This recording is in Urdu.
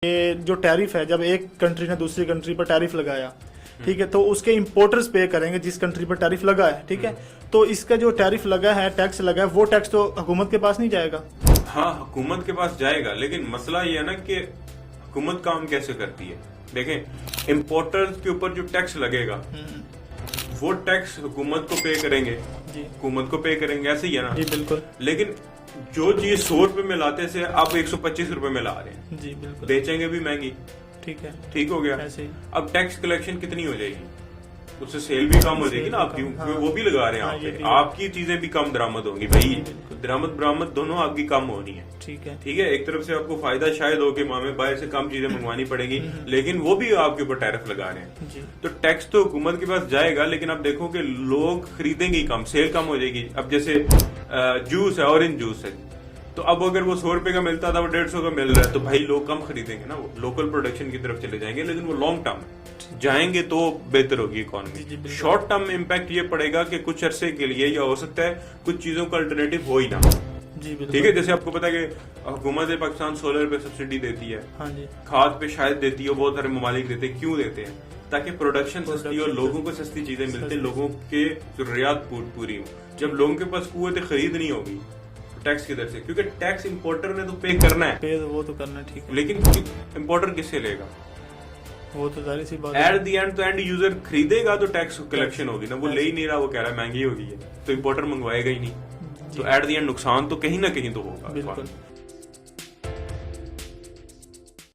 یہ جو ٹیرف ہے، جب ایک کنٹری نے دوسری کنٹری پر ٹیرف لگایا، ٹھیک ہے، تو اس کے امپورٹرز پے کریں گے جس کنٹری پر ٹیرف لگا ہے، ٹھیک ہے، تو اس کا جو ٹیرف لگا ہے، ٹیکس لگا ہے، وہ ٹیکس تو حکومت کے پاس نہیں جائے گا. ہاں حکومت کے پاس جائے گا، لیکن مسئلہ یہ ہے نا کہ حکومت کام کیسے کرتی ہے. دیکھیں امپورٹرز کے اوپر جو ٹیکس لگے گا وہ ٹیکس حکومت کو پے کریں گے، حکومت کو پے کریں گے، ایسے ہی ہے نا. جی بالکل. لیکن جو چیز 100 روپے میں لاتے سے آپ 125 روپے میں لا رہے ہیں. جی بالکل. بیچیں گے بھی مہنگی. ٹھیک ہے، ٹھیک ہو گیا. اب ٹیکس کلیکشن کتنی ہو جائے گی؟ اس سے سیل بھی کم ہو جائے گی نا آپ کی، وہ بھی لگا رہے ہیں آپ پہ، آپ کی چیزیں بھی کم درآمد ہوں گی. بھائی درآمد برآمد دونوں آپ کی کم ہونی ہے. ٹھیک ہے، ایک طرف سے آپ کو فائدہ شاید ہو کہ ہمیں باہر سے کم چیزیں منگوانی پڑے گی، لیکن وہ بھی آپ کے اوپر ٹیرف لگا رہے ہیں. تو ٹیکس تو حکومت کے پاس جائے گا، لیکن آپ دیکھو کہ لوگ خریدیں گے کم، سیل کم ہو جائے گی. اب جیسے جوس ہے، اورنج جوس ہے، تو اب اگر وہ 100 روپے کا ملتا تھا وہ 150 کا مل رہا ہے، تو بھائی لوگ کم خریدیں گے نا، وہ لوکل پروڈکشن کی طرف چلے جائیں گے. لیکن وہ لانگ ٹرم جائیں گے تو بہتر ہوگی اکانومی. شارٹ ٹرم میں امپیکٹ یہ پڑے گا کہ کچھ عرصے کے لیے یا ہو سکتا ہے کچھ چیزوں کا الٹرنیٹو ہو ہی نہ. ٹھیک ہے، جیسے آپ کو پتا ہے کہ حکومت پاکستان سولر پہ سبسڈی دیتی ہے، کھاد پہ شاید دیتی ہے، بہت سارے ممالک دیتے ہیں. کیوں دیتے ہیں؟ تاکہ پروڈکشن سستی ہو، لوگوں کو سستی چیزیں ملتے ہیں، لوگوں کے ضروریات پوری ہوں. جب لوگوں کے پاس قوت خرید نہیں ہوگی ٹیکس کدھر سے؟ کیونکہ ٹیکس امپورٹر نے تو پے کرنا ہے، وہ تو کرنا ہے. ٹھیک ہے، لیکن امپورٹر کس سے لے گا؟ وہ تو ظاہر سی بات ہے. ایٹ دی اینڈ تو اینڈ یوزر خریدے گا تو ٹیکس کلیکشن ہوگی نا. وہ لے ہی نہیں رہا، وہ کہہ رہا ہے مہنگی ہوگی ہے، تو امپورٹر منگوائے گا ہی نہیں. تو ایٹ دی اینڈ نقصان تو کہیں نہ کہیں تو ہوگا.